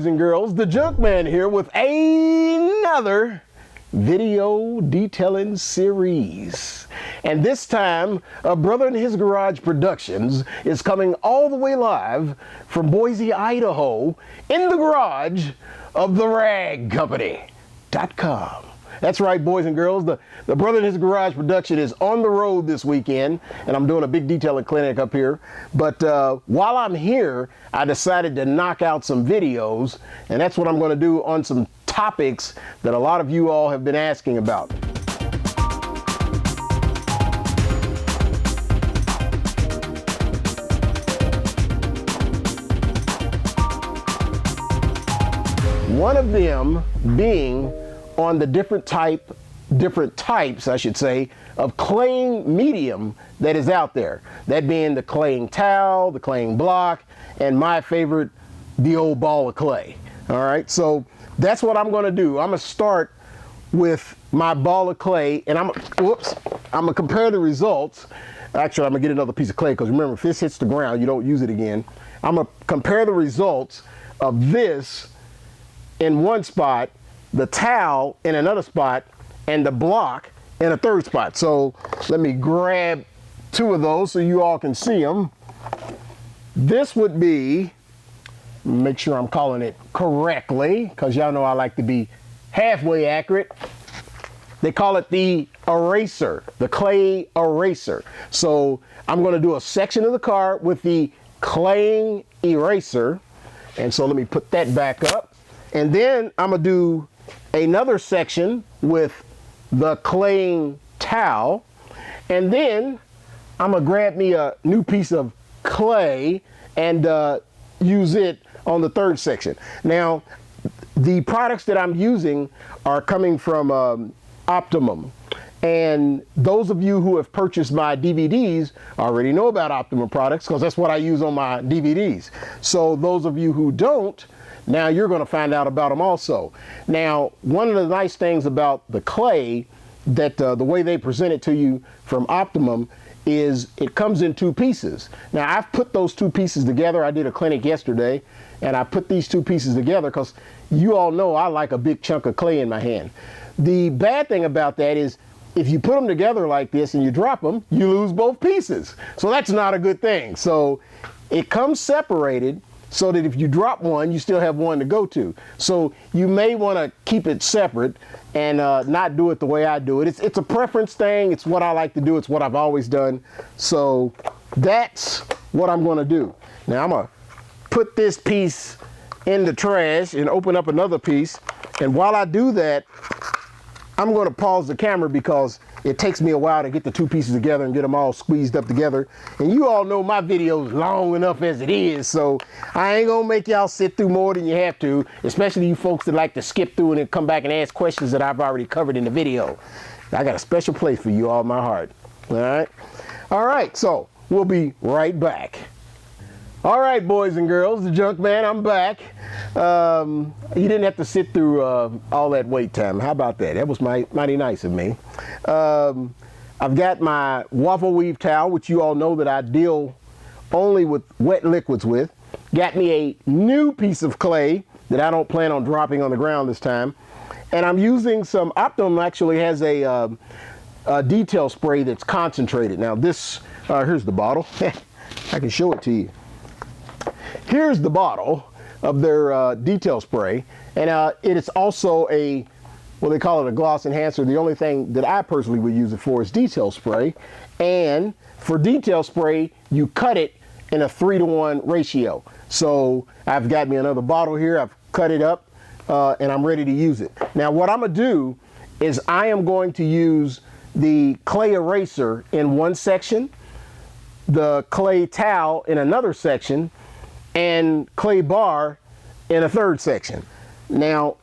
boys and girls, the Junkman here with another video detailing series. And this time, a Brother in His Garage Productions is coming all the way live from Boise, Idaho, in the garage of the Rag Company.com. That's right, boys and girls. The Brother in His Garage production is on the road this weekend, and I'm doing a big detailing clinic up here. But while I'm here, I decided to knock out some videos, and that's what I'm going to do on some topics that a lot of you all have been asking about. One of them being on the different types, I should say, of claying medium that is out there. That being the claying towel, the claying block, and my favorite, the old ball of clay. All right, so that's what I'm gonna do. I'm gonna start with my ball of clay, and I'm gonna compare the results. Actually, I'm gonna get another piece of clay, because remember, if this hits the ground, you don't use it again. I'm gonna compare the results of this in one spot, the towel in another spot, and the block in a third spot. So let me grab two of those so you all can see them. This would be, make sure I'm calling it correctly, because y'all know I like to be halfway accurate. They call it the eraser, the clay eraser. So I'm going to do a section of the car with the claying eraser. And so let me put that back up. And then I'm going to do another section with the claying towel, and then I'm gonna grab me a new piece of clay and use it on the third section. Now, the products that I'm using are coming from Optimum, and those of you who have purchased my DVDs already know about Optimum products, because that's what I use on my DVDs. So those of you who don't, now you're going to find out about them also. Now, one of the nice things about the clay, that the way they present it to you from Optimum, is it comes in two pieces. Now, I've put those two pieces together. I did a clinic yesterday, and I put these two pieces together because you all know I like a big chunk of clay in my hand. The bad thing about that is if you put them together like this and you drop them, you lose both pieces. So that's not a good thing. So it comes separated, so that if you drop one, you still have one to go to. So you may want to keep it separate and not do it the way I do it. It's a preference thing. It's what I like to do. It's what I've always done. So that's what I'm going to do. Now I'm going to put this piece in the trash and open up another piece. And while I do that, I'm going to pause the camera because it takes me a while to get the two pieces together and get them all squeezed up together. And you all know my video's long enough as it is, so I ain't gonna make y'all sit through more than you have to, especially you folks that like to skip through and then come back and ask questions that I've already covered in the video. I got a special place for you all in my heart. All right, so we'll be right back. All right, boys and girls, the Junkman, I'm back. You didn't have to sit through all that wait time. How about that? That was mighty nice of me. I've got my waffle weave towel, which you all know that I deal only with wet liquids with. Got me a new piece of clay that I don't plan on dropping on the ground this time. And I'm using some, Optimum actually has a detail spray that's concentrated. Now this, here's the bottle. I can show it to you. Here's the bottle of their detail spray, and it is also a, well, they call it a gloss enhancer. The only thing that I personally would use it for is detail spray, and for detail spray, you cut it in a 3-to-1 ratio. So I've got me another bottle here, I've cut it up, and I'm ready to use it. Now what I'm gonna do is I am going to use the clay eraser in one section, the clay towel in another section, and clay bar in a third section. Now,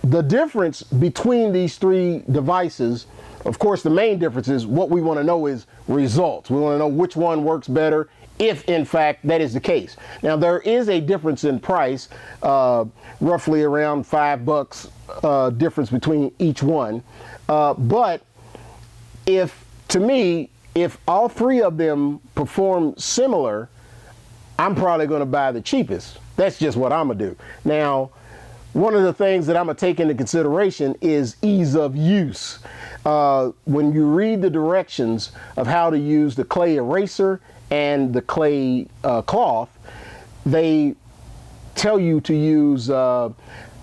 the difference between these three devices, of course, the main difference is what we want to know is results. We want to know which one works better, if in fact that is the case. Now, there is a difference in price, roughly around $5 difference between each one. But to me, if all three of them perform similar, I'm probably going to buy the cheapest. That's just what I'm going to do. Now, one of the things that I'm going to take into consideration is ease of use. When you read the directions of how to use the clay eraser and the clay cloth, they tell you to use, I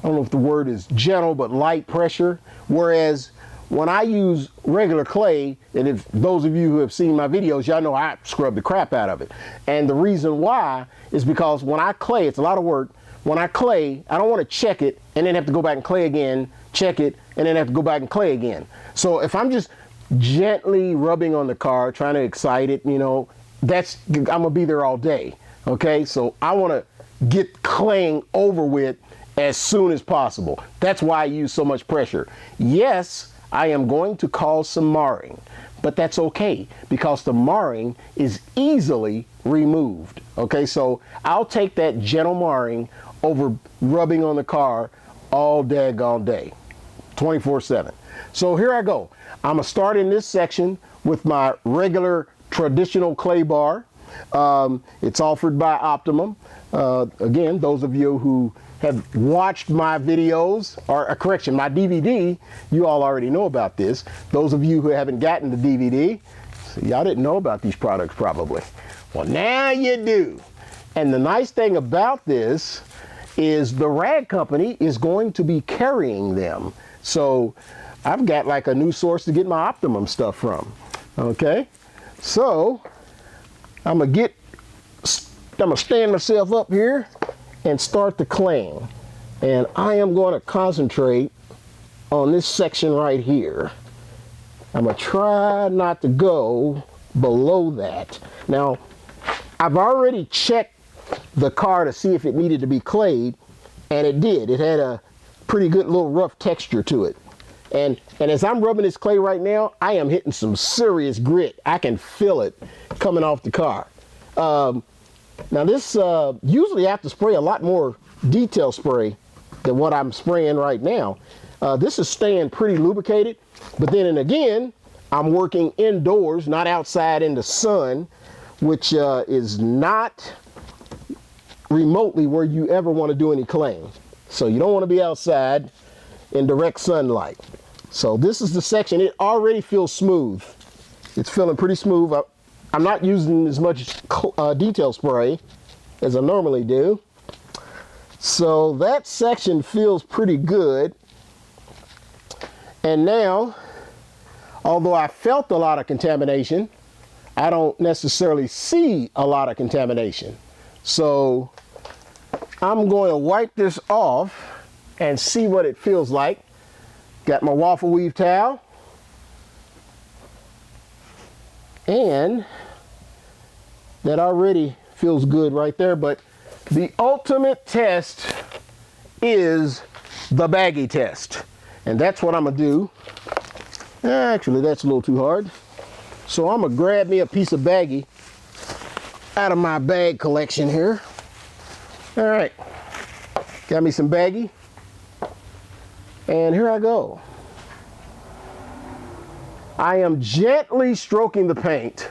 don't know if the word is gentle, but light pressure. Whereas when I use regular clay, and if those of you who have seen my videos, y'all know I scrub the crap out of it. And the reason why is because when I clay, it's a lot of work. When I clay, I don't want to check it and then have to go back and clay again, check it, and then have to go back and clay again. So if I'm just gently rubbing on the car, trying to excite it, you know, I'm gonna be there all day. Okay, so I want to get claying over with as soon as possible. That's why I use so much pressure. Yes, I am going to cause some marring, but that's okay because the marring is easily removed. Okay, so I'll take that gentle marring over rubbing on the car all daggone day, 24/7. So here I go. I'm gonna start in this section with my regular traditional clay bar. It's offered by Optimum. Again, those of you who have watched my videos, or correction, my DVD, you all already know about this. Those of you who haven't gotten the DVD, so y'all didn't know about these products probably. Well, now you do. And the nice thing about this is the rag company is going to be carrying them. So I've got like a new source to get my Optimum stuff from. Okay, so I'm gonna stand myself up here and start the claying. And I am going to concentrate on this section right here. I'm gonna try not to go below that. Now, I've already checked the car to see if it needed to be clayed, and it did. It had a pretty good little rough texture to it. And as I'm rubbing this clay right now, I am hitting some serious grit. I can feel it coming off the car. Now this, usually I have to spray a lot more detail spray than what I'm spraying right now. This is staying pretty lubricated, but then and again, I'm working indoors, not outside in the sun, which is not remotely where you ever want to do any claying. So you don't want to be outside in direct sunlight. So this is the section. It already feels smooth. It's feeling pretty smooth. I'm not using as much detail spray as I normally do. So that section feels pretty good. And now, although I felt a lot of contamination, I don't necessarily see a lot of contamination. So I'm going to wipe this off and see what it feels like. Got my waffle weave towel. And that already feels good right there, but the ultimate test is the baggy test. And that's what I'm gonna do. Actually, that's a little too hard. So I'm gonna grab me a piece of baggy out of my bag collection here. All right, got me some baggy. And here I go. I am gently stroking the paint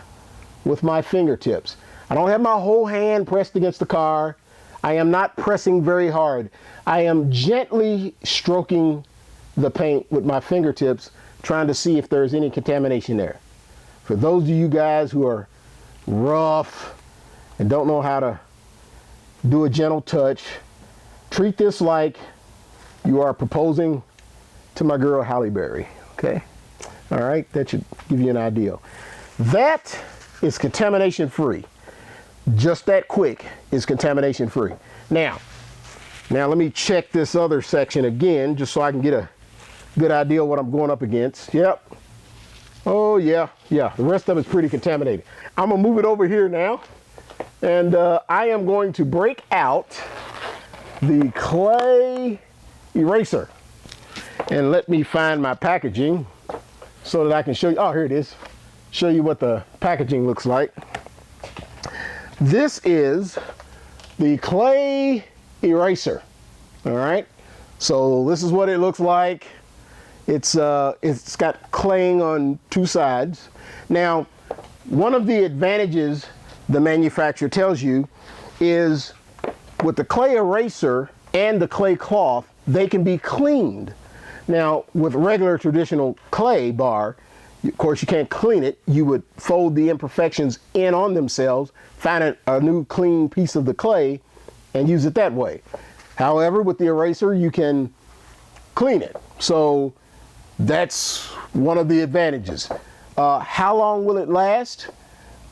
with my fingertips. I don't have my whole hand pressed against the car. I am not pressing very hard. I am gently stroking the paint with my fingertips, trying to see if there's any contamination there. For those of you guys who are rough and don't know how to do a gentle touch, treat this like you are proposing to my girl Halle Berry, okay? All right, that should give you an idea. That is contamination free. Just that quick is contamination free. Now let me check this other section again, just so I can get a good idea of what I'm going up against. Yep. Oh yeah, the rest of it's pretty contaminated. I'm gonna move it over here now, and I am going to break out the clay eraser. And let me find my packaging so that I can show you. Oh, here it is. Show you what the packaging looks like. This is the clay eraser. All right. So this is what it looks like. It's got claying on two sides. Now, one of the advantages the manufacturer tells you is with the clay eraser and the clay cloth, they can be cleaned. Now, with regular traditional clay bar, of course, you can't clean it. You would fold the imperfections in on themselves, find a new clean piece of the clay, and use it that way. However, with the eraser, you can clean it. So that's one of the advantages. How long will it last?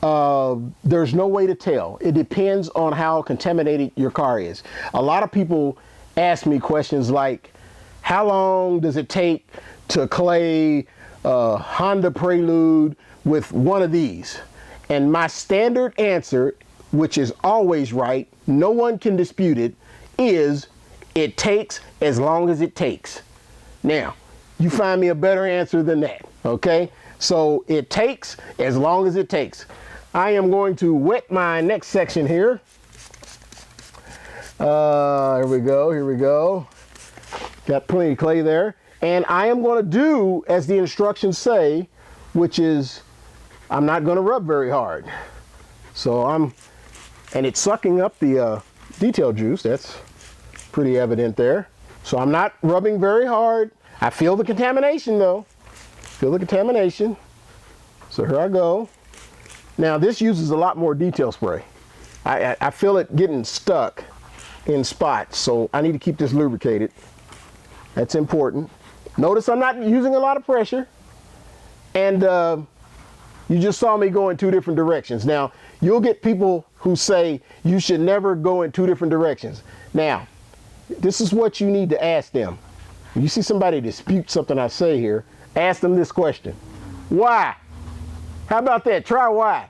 There's no way to tell. It depends on how contaminated your car is. A lot of people ask me questions like, how long does it take to clay Honda Prelude with one of these? And my standard answer, which is always right, no one can dispute it, is it takes as long as it takes. Now, you find me a better answer than that, okay? So it takes as long as it takes. I am going to wet my next section here. Here we go, here we go. Got plenty of clay there. And I am going to do as the instructions say, which is I'm not going to rub very hard. So and it's sucking up the detail juice. That's pretty evident there. So I'm not rubbing very hard. I feel the contamination though. Feel the contamination. So here I go. Now this uses a lot more detail spray. I feel it getting stuck in spots, so I need to keep this lubricated. That's important. Notice I'm not using a lot of pressure. And you just saw me go in two different directions. Now, you'll get people who say you should never go in two different directions. Now, this is what you need to ask them. When you see somebody dispute something I say here, ask them this question. Why? How about that? Try why.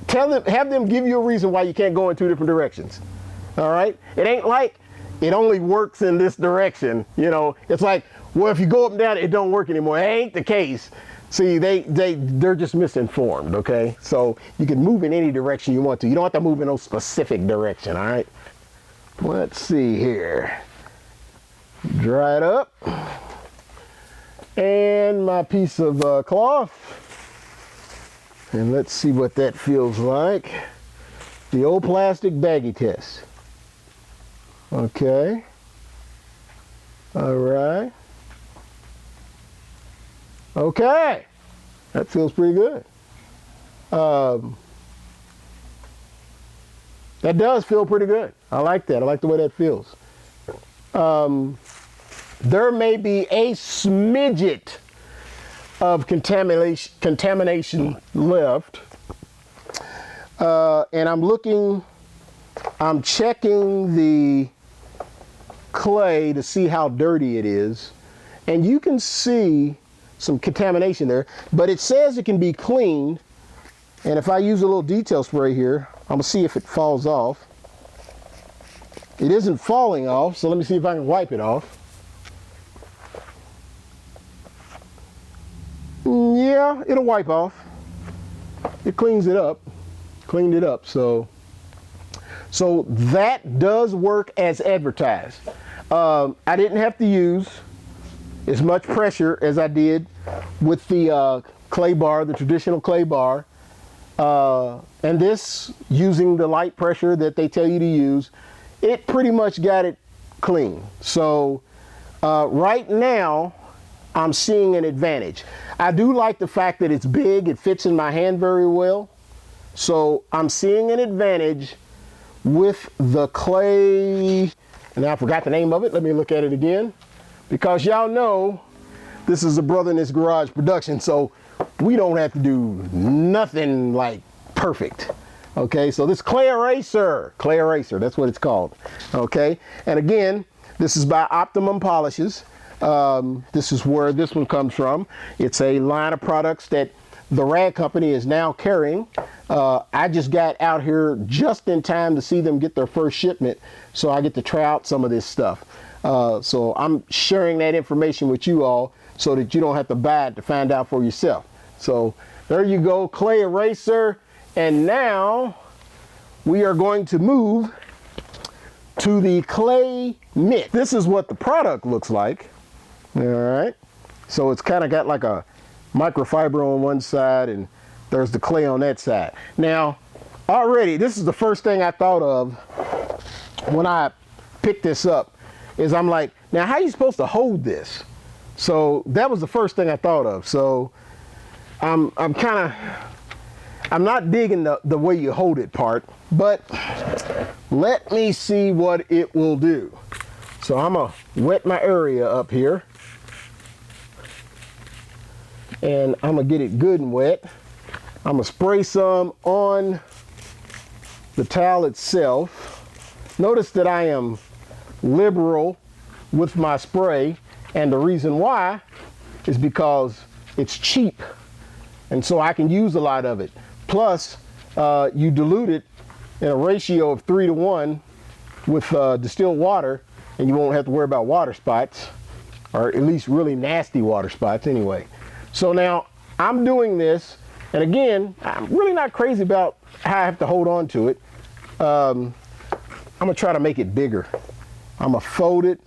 Tell them, have them give you a reason why you can't go in two different directions. All right? It ain't like it only works in this direction. You know, it's like, well, if you go up and down, it don't work anymore. It ain't the case. See, they're just misinformed, okay? So you can move in any direction you want to. You don't have to move in no specific direction, all right? Let's see here. Dry it up. And my piece of cloth. And let's see what that feels like. The old plastic baggy test. Okay. All right. Okay. That feels pretty good. That does feel pretty good. I like that. I like the way that feels. There may be a smidget of contamination left. And I'm checking the clay to see how dirty it is. And you can see some contamination there, but it says it can be cleaned. And if I use a little detail spray here, I'm gonna see if it falls off. It isn't falling off, so let me see if I can wipe it off. Yeah, it'll wipe off. It cleans it up. Cleaned it up, so that does work as advertised. I didn't have to use as much pressure as I did with the clay bar, the traditional clay bar. And this, using the light pressure that they tell you to use, it pretty much got it clean. So right now, I'm seeing an advantage. I do like the fact that it's big, it fits in my hand very well. So I'm seeing an advantage with the clay, and I forgot the name of it. Let me look at it again. Because y'all know this is a Brother in His Garage production, so we don't have to do nothing like perfect. Okay, so this clay eraser, that's what it's called. Okay, and again, this is by Optimum Polishes. This is where this one comes from. It's a line of products that the rag company is now carrying. I just got out here just in time to see them get their first shipment, so I get to try out some of this stuff. So I'm sharing that information with you all so that you don't have to buy it to find out for yourself. So there you go, clay eraser. And now we are going to move to the clay mitt. This is what the product looks like. All right. So it's kind of got like a microfiber on one side and there's the clay on that side. Now, already, this is the first thing I thought of when I picked this up, is I'm like, now how are you supposed to hold this? So that was the first thing I thought of. So I'm not digging the way you hold it part, but let me see what it will do. So I'm gonna wet my area up here, and I'm gonna get it good and wet. I'm gonna spray some on the towel itself. Notice that I am liberal with my spray, and the reason why is because it's cheap, and so I can use a lot of it. Plus, you dilute it in a ratio of 3 to 1 with distilled water, and you won't have to worry about water spots, or at least really nasty water spots anyway. So now I'm doing this, and again, I'm really not crazy about how I have to hold on to it. I'm gonna try to make it bigger. I'm gonna fold it.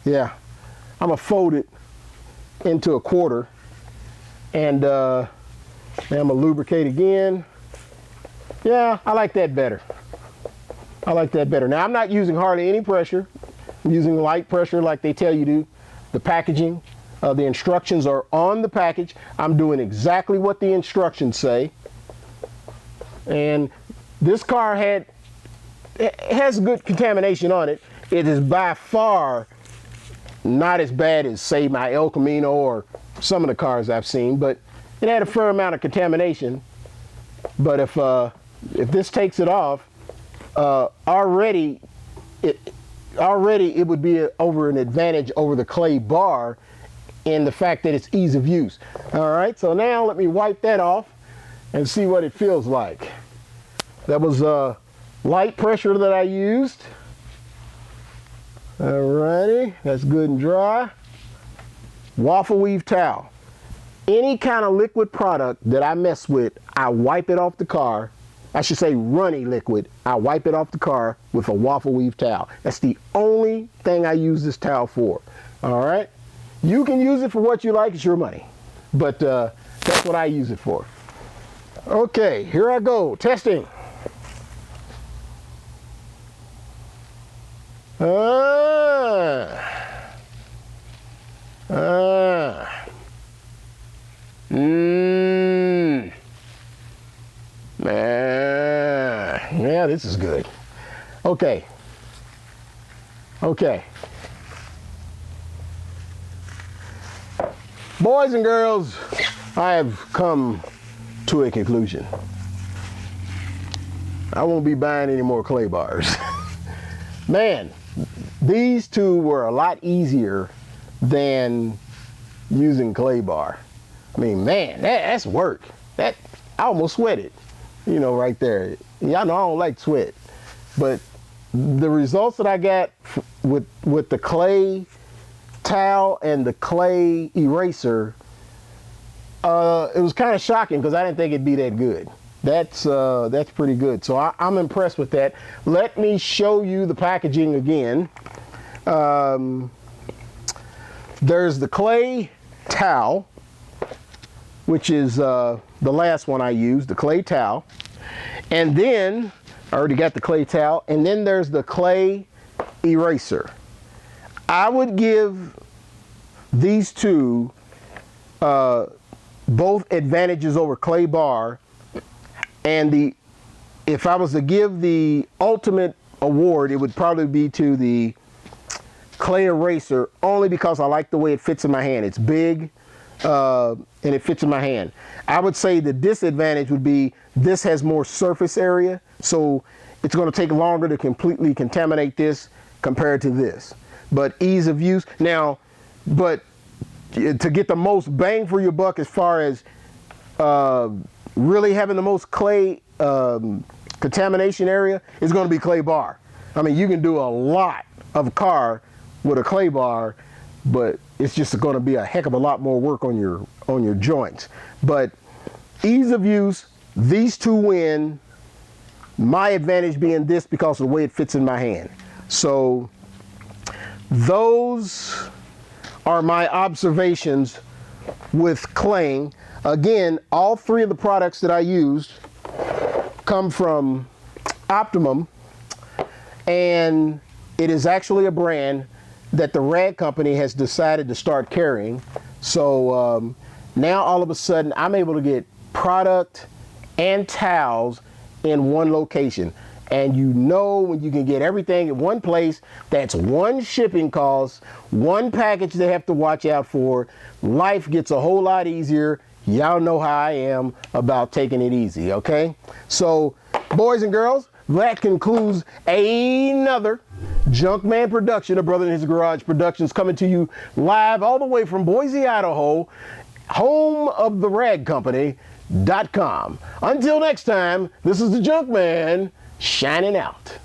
Yeah, I'm gonna fold it into a quarter, and then I'm gonna lubricate again. Yeah, I like that better. I like that better. Now, I'm not using hardly any pressure. I'm using light pressure like they tell you to. The packaging, the instructions are on the package. I'm doing exactly what the instructions say. And this car has good contamination on it. It is by far not as bad as, say, my El Camino or some of the cars I've seen, but it had a fair amount of contamination. But if this takes it off, already it would be an advantage over the clay bar in the fact that it's ease of use. All right, so now let me wipe that off and see what it feels like. That was light pressure that I used. All righty, that's good and dry. Waffle weave towel. Any kind of liquid product that I mess with, I wipe it off the car. I should say runny liquid. I wipe it off the car with a waffle weave towel. That's the only thing I use this towel for. All right? You can use it for what you like. It's your money. But that's what I use it for. Okay, here I go. Testing. Yeah, this is good. Okay. Okay. Boys and girls, I have come to a conclusion. I won't be buying any more clay bars. Man, these two were a lot easier than using clay bar. I mean, man, that's work. I almost sweated, you know, right there. Y'all know I don't like sweat, but the results that I got with the clay towel and the clay eraser, it was kind of shocking because I didn't think it'd be that good. That's pretty good. So I'm impressed with that. Let me show you the packaging again. There's the clay towel, which is the last one I used, the clay towel. And then, I already got the clay towel, and then there's the clay eraser. I would give these two both advantages over clay bar, and if I was to give the ultimate award, it would probably be to the clay eraser, only because I like the way it fits in my hand. It's big, and it fits in my hand. I would say the disadvantage would be this has more surface area, so it's going to take longer to completely contaminate this compared to this. But ease of use. Now, but to get the most bang for your buck as far as really having the most clay contamination area, is going to be clay bar. I mean, you can do a lot of a car with a clay bar, but it's just going to be a heck of a lot more work on your joints. But ease of use, these two win. My advantage being this because of the way it fits in my hand. So those are my observations with claying. Again, all three of the products that I used come from Optimum, and it is actually a brand that the rag company has decided to start carrying. So now all of a sudden I'm able to get product and towels in one location. And you know, when you can get everything in one place, that's one shipping cost, one package they have to watch out for. Life gets a whole lot easier. Y'all know how I am about taking it easy, okay? So, boys and girls, that concludes another Junkman production of Brother in His Garage Productions, coming to you live all the way from Boise, Idaho, home of the rag company.com. Until next time, this is the Junkman, shining out.